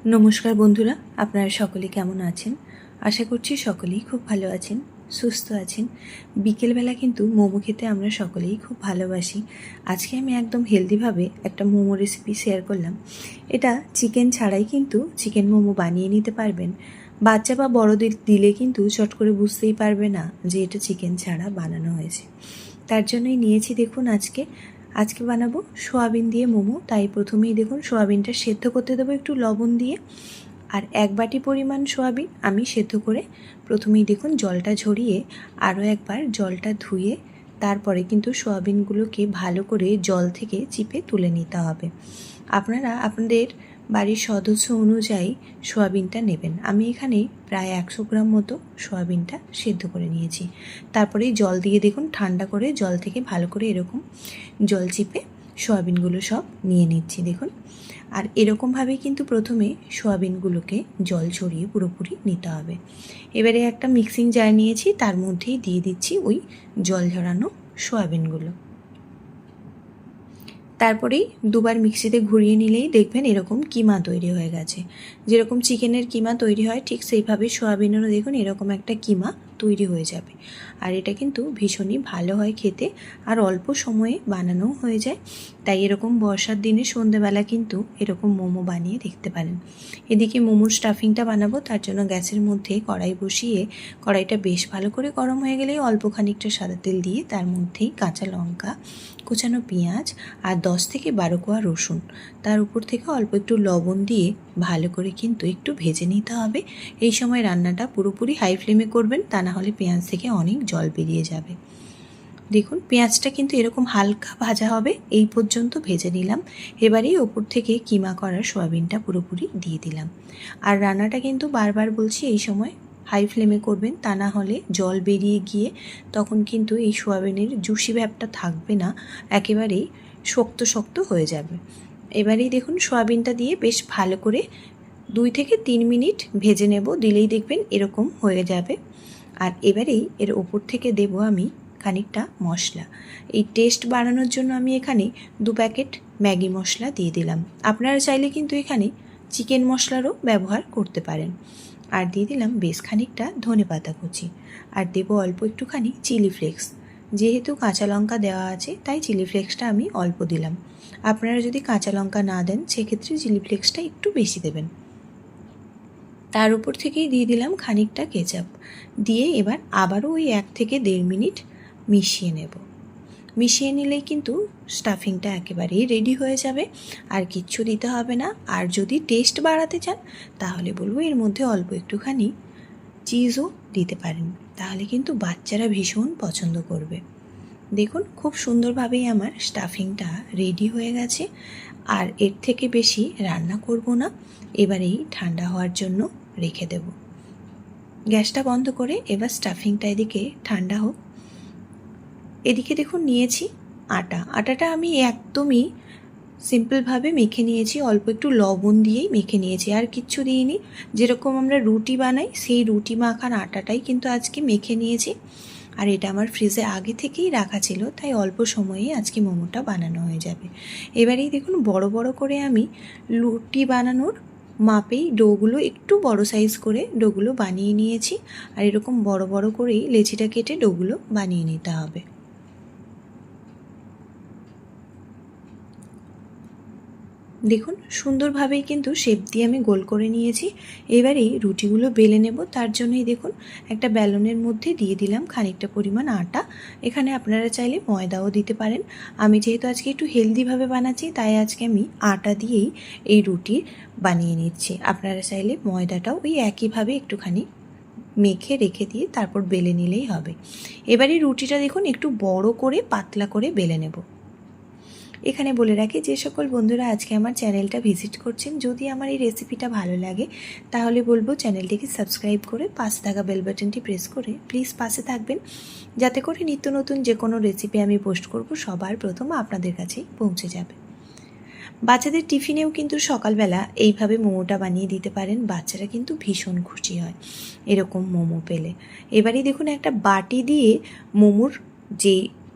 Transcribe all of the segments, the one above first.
नमस्कार बंधुरा आपनारा सकले केमन आछेन। आशा करछि सकलेई खूब भालो आछेन, सुस्थ आछेन। बिकेल बेला किन्तु मोमो खेते आमरा सकलेई खूब भालोबासि। आजके आमि एकदम हेल्दी भावे एकटा मोमो रेसिपि शेयर करलाम। एटा चिकेन छाड़ाई किन्तु चिकेन मोमो बानिये निते पारबेन। बाच्चा बा बड़ोदेर दिले किन्तु चट करे बुझतेई पारबे ना जे एटा चिकेन छाड़ा बानानो हयेछे। तार जन्यई नियेछि देखुन আজকে বানাবো সোয়াবিন দিয়ে মোমো। তাই প্রথমেই দেখুন সোয়াবিনটা সেদ্ধ করতে দেবো একটু লবণ দিয়ে। আর এক বাটি পরিমাণ সোয়াবিন আমি সেদ্ধ করে প্রথমেই দেখুন জলটা ঝরিয়ে আরও একবার জলটা ধুয়ে তারপরে কিন্তু সোয়াবিনগুলোকে ভালো করে জল থেকে চিপে তুলে নিতে হবে। আপনারা আপনাদের বাড়ির সদস্য অনুযায়ী সোয়াবিনটা নেবেন। আমি এখানে প্রায় 100 গ্রাম মতো সোয়াবিনটা সেদ্ধ করে নিয়েছি। তারপরে জল দিয়ে দেখুন ঠান্ডা করে জল থেকে ভালো করে এরকম জল চিপে সোয়াবিনগুলো সব নিয়ে নিচ্ছি দেখুন। আর এরকমভাবেই কিন্তু প্রথমে সোয়াবিনগুলোকে জল ছড়িয়ে পুরোপুরি নিতে হবে। এবারে একটা মিক্সিং জার নিয়েছি, তার মধ্যেই দিয়ে দিচ্ছি ওই জল ঝরানো সোয়াবিনগুলো। তারপরেই দুবার মিক্সিতে ঘুরিয়ে নিলেই দেখবেন এরকম কিমা তৈরি হয়ে গেছে। যেরকম চিকেনের কিমা তৈরি হয় ঠিক সেইভাবে সোয়াবিনেরও দেখুন এরকম একটা কিমা তৈরি হয়ে যাবে। আর এটা কিন্তু ভীষণই ভালো হয় খেতে, আর অল্প সময়ে বানানো হয়ে যায়। তাই এরকম বর্ষার দিনে সন্ধ্যেবেলা কিন্তু এরকম মোমো বানিয়ে দেখতে পারেন। এদিকে মোমোর স্টাফিংটা বানাবো, তার জন্য গ্যাসের মধ্যে কড়াই বসিয়ে কড়াইটা বেশ ভালো করে গরম হয়ে গেলেই অল্প খানিকটা সাদা তেল দিয়ে তার মধ্যেই কাঁচা লঙ্কা, কুচানো পেঁয়াজ আর 10 থেকে 12 কোয়া রসুন, তার উপর থেকে অল্প একটু লবণ দিয়ে ভালো করে কিন্তু একটু ভেজে নিতে হবে। এই সময় রান্নাটা পুরোপুরি হাই ফ্লেমে করবেন, তা না হলে পেঁয়াজ থেকে অনেক জল বেরিয়ে যাবে। দেখুন পেঁয়াজটা কিন্তু এরকম হালকা ভাজা হবে, এই পর্যন্ত ভেজে নিলাম। এবারেই ওপর থেকে কিমা করা সয়াবিনটা পুরোপুরি দিয়ে দিলাম। আর রান্নাটা কিন্তু বারবার বলছি এই সময় হাই ফ্লেমে করবেন, তা না হলে জল বেরিয়ে গিয়ে তখন কিন্তু এই সোয়াবিনের জুসি ভাবটা থাকবে না, একেবারেই শক্ত শক্ত হয়ে যাবে। এবারেই দেখুন সোয়াবিনটা দিয়ে বেশ ভালো করে 2 থেকে 3 মিনিট ভেজে নেব, দিলেই দেখবেন এরকম হয়ে যাবে। আর এবারেই এর ওপর থেকে দেব আমি খানিকটা মশলা। এই টেস্ট বাড়ানোর জন্য আমি এখানে 2 প্যাকেট ম্যাগি মশলা দিয়ে দিলাম। আপনারা চাইলে কিন্তু এখানে চিকেন মশলারও ব্যবহার করতে পারেন। আর দিয়ে দিলাম বেশ খানিকটা ধনেপাতা কুচি, আর দেব অল্প একটুখানি চিলি ফ্লেক্স। যেহেতু কাঁচা লঙ্কা দেওয়া আছে তাই চিলি ফ্লেক্সটা আমি অল্প দিলাম। আপনারা যদি কাঁচা লঙ্কা না দেন সেক্ষেত্রে চিলি ফ্লেক্সটা একটু বেশি দেবেন। তার উপর থেকেই দিয়ে দিলাম খানিকটা কেচাপ, দিয়ে এবার আবারও ওই 1 থেকে 1.5 মিনিট মিশিয়ে নেব। মিশিয়ে নিলেই কিন্তু স্টাফিংটা একেবারেই রেডি হয়ে যাবে, আর কিচ্ছু দিতে হবে না। আর যদি টেস্ট বাড়াতে চান তাহলে বলবো এর মধ্যে অল্প একটুখানি চিজও দিতে পারেন, তাহলে কিন্তু বাচ্চারা ভীষণ পছন্দ করবে। দেখুন খুব সুন্দরভাবেই আমার স্টাফিংটা রেডি হয়ে গেছে। আর এর থেকে বেশি রান্না করব না, এবারেই ঠান্ডা হওয়ার জন্য রেখে দেব। গ্যাসটা বন্ধ করে এবার স্টাফিংটা এদিকে ঠান্ডা হোক। এদিকে দেখুন নিয়েছি আটাটা আমি একদমই সিম্পলভাবে মেখে নিয়েছি, অল্প একটু লবণ দিয়েই মেখে নিয়েছি, আর কিচ্ছু দিইনি। যেরকম আমরা রুটি বানাই সেই রুটি মাখার আটাটাই কিন্তু আজকে মেখে নিয়েছি। আর এটা আমার ফ্রিজে আগে থেকেই রাখা ছিল, তাই অল্প সময়ে আজকে মোমোটা বানানো হয়ে যাবে। এবারেই দেখুন বড় বড় করে আমি রুটি বানানোর মাপেই ডোগুলো একটু বড় সাইজ করে ডোগুলো বানিয়ে নিয়েছি। আর এরকম বড় বড় করেই লেচিটা কেটে ডোগুলো বানিয়ে নিতে হবে। দেখুন সুন্দরভাবেই কিন্তু শেপ দিয়ে আমি গোল করে নিয়েছি। এবারেই রুটিগুলো বেলে নেব, তার জন্যই দেখুন একটা বেলনের মধ্যে দিয়ে দিলাম খানিকটা পরিমাণ আটা। এখানে আপনারা চাইলে ময়দাও দিতে পারেন। আমি যেহেতু আজকে একটু হেলদিভাবে বানাচ্ছি তাই আজকে আমি আটা দিয়েই এই রুটি বানিয়ে নিচ্ছি। আপনারা চাইলে ময়দাটাও ওই একইভাবে একটুখানি মেখে রেখে দিয়ে তারপর বেলে নিলেই হবে। এবারে রুটিটা দেখুন একটু বড় করে পাতলা করে বেলে নেব। এখানে বলে রাখি যে সকল বন্ধুরা আজকে আমার চ্যানেলটা ভিজিট করছেন, যদি আমার এই রেসিপিটা ভালো লাগে তাহলে বলবো চ্যানেলটিকে সাবস্ক্রাইব করে পাশে থাকা বেল বাটনটি প্রেস করে প্লিজ পাশে থাকবেন, যাতে করে নিত্য নতুন যে কোনো রেসিপি আমি পোস্ট করব সবার প্রথম আপনাদের কাছেই পৌঁছে যাবে। বাচ্চাদের টিফিনেও কিন্তু সকালবেলা এইভাবে মোমোটা বানিয়ে দিতে পারেন, বাচ্চারা কিন্তু ভীষণ খুশি হয় এরকম মোমো পেলে। এবারে দেখুন একটা বাটি দিয়ে মোমোর যে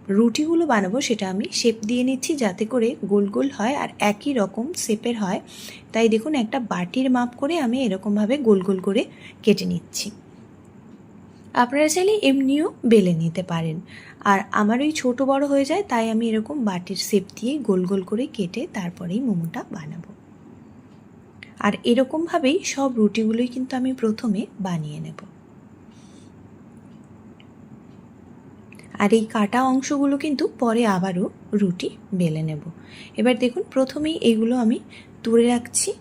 রুটিগুলো বানাবো সেটা আমি শেপ দিয়ে নিচ্ছি যাতে করে গোল গোল হয় আর একই রকম শেপের হয়। তাই দেখুন একটা বাটির মাপ করে আমি এরকমভাবে গোল গোল করে কেটে নিচ্ছি। আপনারা চাইলে এমনিও বেলে নিতে পারেন। আর আমার ওই ছোটো বড় হয়ে যায়, তাই আমি এরকম বাটির শেপ দিয়ে গোল গোল করে কেটে তারপরেই মোমোটা বানাবো। আর এরকমভাবেই সব রুটিগুলোই কিন্তু আমি প্রথমে বানিয়ে নেব। আর এই কাটা অংশগুলো কিন্তু পরে আবারও রুটি বেলে নেব। এবার দেখুন প্রথমেই এইগুলো আমি তুলে রাখছি।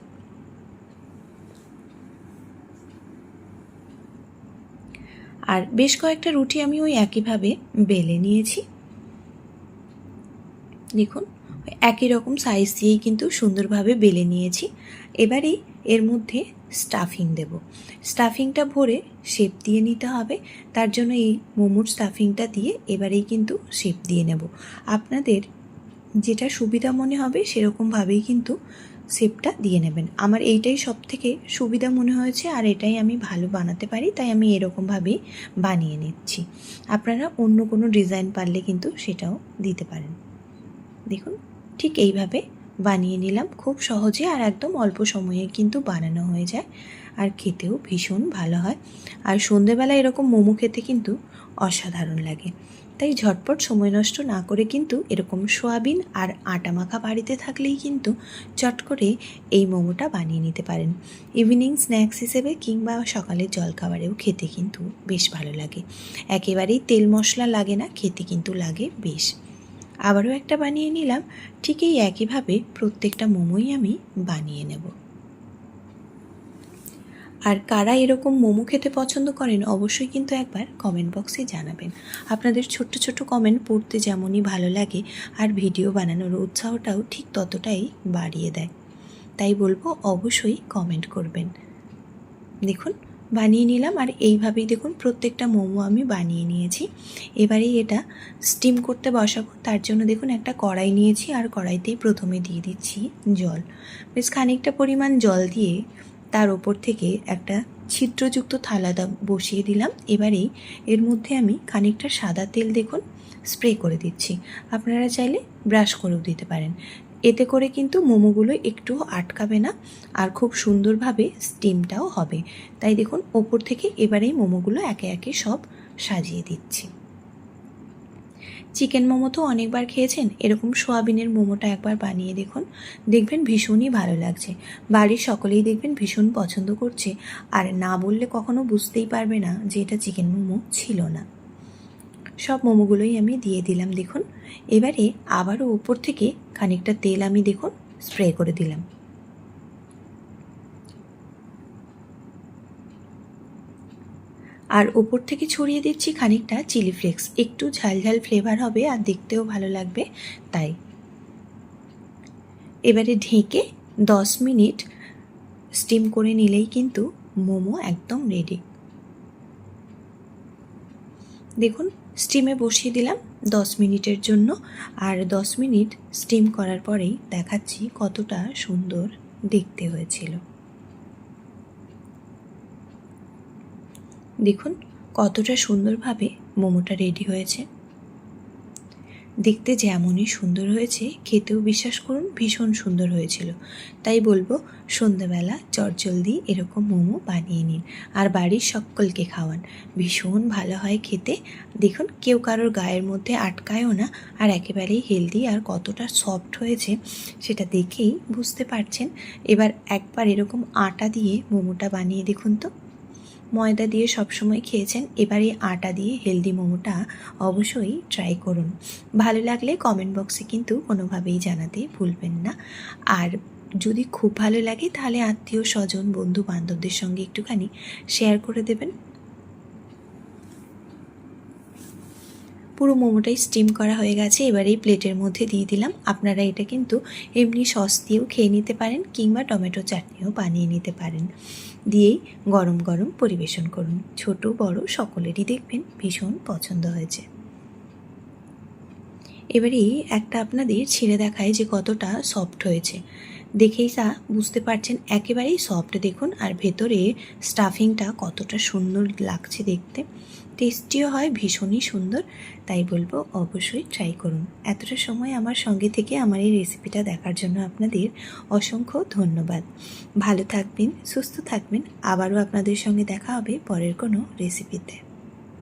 আর বেশ কয়েকটা রুটি আমি ওই একইভাবে বেলে নিয়েছি। দেখুন একই রকম সাইজ দিয়েই কিন্তু সুন্দরভাবে বেলে নিয়েছি। এবারেই এর মধ্যে স্টাফিং দেব। স্টাফিংটা ভরে শেপ দিয়ে নিতে হবে। তার জন্য এই মোমোর স্টাফিংটা দিয়ে এবারেই কিন্তু শেপ দিয়ে নেব। আপনাদের যেটা সুবিধা মনে হবে সেরকমভাবেই কিন্তু শেপটা দিয়ে নেবেন। আমার এইটাই সবথেকে সুবিধা মনে হয়েছে আর এটাই আমি ভালো বানাতে পারি, তাই আমি এরকমভাবেই বানিয়ে নিচ্ছি। আপনারা অন্য কোনো ডিজাইন পারলে কিন্তু সেটাও দিতে পারেন। দেখুন ঠিক এইভাবে বানিয়ে নিলাম খুব সহজে, আর একদম অল্প সময়ে কিন্তু বানানো হয়ে যায় আর খেতেও ভীষণ ভালো হয়। আর সন্ধেবেলা এরকম মোমো খেতে কিন্তু অসাধারণ লাগে। তাই ঝটপট সময় নষ্ট না করে কিন্তু এরকম সোয়াবিন আর আটা মাখা বাড়িতে থাকলেই কিন্তু চট করে এই মোমোটা বানিয়ে নিতে পারেন। ইভিনিং স্ন্যাক্স হিসেবে কিংবা সকালের জলখাবারেও খেতে কিন্তু বেশ ভালো লাগে। একেবারেই তেল মশলা লাগে না, খেতে কিন্তু লাগে বেশ। আবারও একটা বানিয়ে নিলাম। ঠিক এই একইভাবে প্রত্যেকটা মোমোই আমি বানিয়ে নেব। আর কারা এরকম মোমো খেতে পছন্দ করেন অবশ্যই কিন্তু একবার কমেন্ট বক্সে জানাবেন। আপনাদের ছোট্ট ছোট্ট কমেন্ট পড়তে যেমনই ভালো লাগে আর ভিডিও বানানোর উৎসাহটাও ঠিক ততটাই বাড়িয়ে দেয়। তাই বলবো অবশ্যই কমেন্ট করবেন। দেখুন বানিয়ে নিলাম আর এইভাবেই দেখুন প্রত্যেকটা মোমো আমি বানিয়ে নিয়েছি। এবারেই এটা স্টিম করতে বসাবো। তার জন্য দেখুন একটা কড়াই নিয়েছি আর কড়াইতেই প্রথমে দিয়ে দিচ্ছি জল। বেশ খানিকটা পরিমাণ জল দিয়ে তার ওপর থেকে একটা ছিদ্রযুক্ত থালা বসিয়ে দিলাম। এবারেই এর মধ্যে আমি খানিকটা সাদা তেল দেখুন স্প্রে করে দিচ্ছি। আপনারা চাইলে ব্রাশ করেও দিতে পারেন। এতে করে কিন্তু মোমোগুলো একটুও আটকাবে না আর খুব সুন্দরভাবে স্টিমটাও হবে। তাই দেখুন ওপর থেকে এবারেই মোমোগুলো একে একে সব সাজিয়ে দিচ্ছি। চিকেন মোমো তো অনেকবার খেয়েছেন, এরকম সোয়াবিনের মোমোটা একবার বানিয়ে দেখুন, দেখবেন ভীষণই ভালো লাগছে। বাড়ির সকলেই দেখবেন ভীষণ পছন্দ করছে, আর না বললে কখনো বুঝতেই পারবে না যে এটা চিকেন মোমো ছিল না। সব মোমোগুলোই আমি দিয়ে দিলাম দেখুন। এবারে আবারও ওপর থেকে খানিকটা তেল আমি দেখুন স্প্রে করে দিলাম। আর ওপর থেকে ছড়িয়ে দিচ্ছি খানিকটা চিলি ফ্লেক্স। একটু ঝাল ঝাল ফ্লেভার হবে আর দেখতেও ভালো লাগবে তাই। এবারে ঢেকে 10 মিনিট স্টিম করে নিলেই কিন্তু মোমো একদম রেডি। দেখুন স্টিমে বসিয়ে দিলাম 10 মিনিটের জন্য। আর 10 মিনিট স্টিম করার পরেই দেখাচ্ছি কতটা সুন্দর দেখতে হয়েছিল। দেখুন কতটা সুন্দরভাবে মোমোটা রেডি হয়েছে। দেখতে যেমনই সুন্দর হয়েছে খেতেও বিশ্বাস করুন ভীষণ সুন্দর হয়েছিল। তাই বলবো সন্ধ্যাবেলা চটজলদি এরকম মোমো বানিয়ে নিন আর বাড়ির সকলকে খাওয়ান, ভীষণ ভালো হয় খেতে। দেখুন কেউ কারোর গায়ের মধ্যে আটকায়ও না আর একেবারেই হেলদি, আর কতটা সফট হয়েছে সেটা দেখেই বুঝতে পারছেন। এবার একবার এরকম আটা দিয়ে মোমোটা বানিয়ে দেখুন তো। ময়দা দিয়ে সবসময় খেয়েছেন, এবারে আটা দিয়ে হেলদি মোমোটা অবশ্যই ট্রাই করুন। ভালো লাগলে কমেন্ট বক্সে কিন্তু কোনোভাবেই জানাতে ভুলবেন না। আর যদি খুব ভালো লাগে তাহলে আত্মীয় স্বজন বন্ধু বান্ধবদের সঙ্গে একটুখানি শেয়ার করে দেবেন। পুরো মোমোটাই স্টিম করা হয়ে গেছে। এবার এই প্লেটের মধ্যে দিয়ে দিলাম। আপনারা এটা কিন্তু এমনি সস দিয়েও খেয়ে নিতে পারেন কিংবা টমেটো চাটনিও বানিয়ে নিতে পারেন। দিয়েই গরম গরম পরিবেশন করুন। ছোট বড় সকলেরই দেখবেন ভীষণ পছন্দ হয়েছে। এবারে একটা আপনাদের ছিঁড়ে দেখায় যে কতটা সফট হয়েছে। দেখেই বুঝতে পারছেন একেবারেই সফট দেখুন, আর ভেতরে স্টাফিংটা কতটা সুন্দর লাগছে দেখতে, টেস্টিও হয় ভীষণই সুন্দর। তাই বলবো অবশ্যই ট্রাই করুন। এতটা সময় আমার সঙ্গে থেকে আমার এই রেসিপিটা দেখার জন্য আপনাদের অসংখ্য ধন্যবাদ। ভালো থাকবেন, সুস্থ থাকবেন। আবারও আপনাদের সঙ্গে দেখা হবে পরের কোনো রেসিপিতে।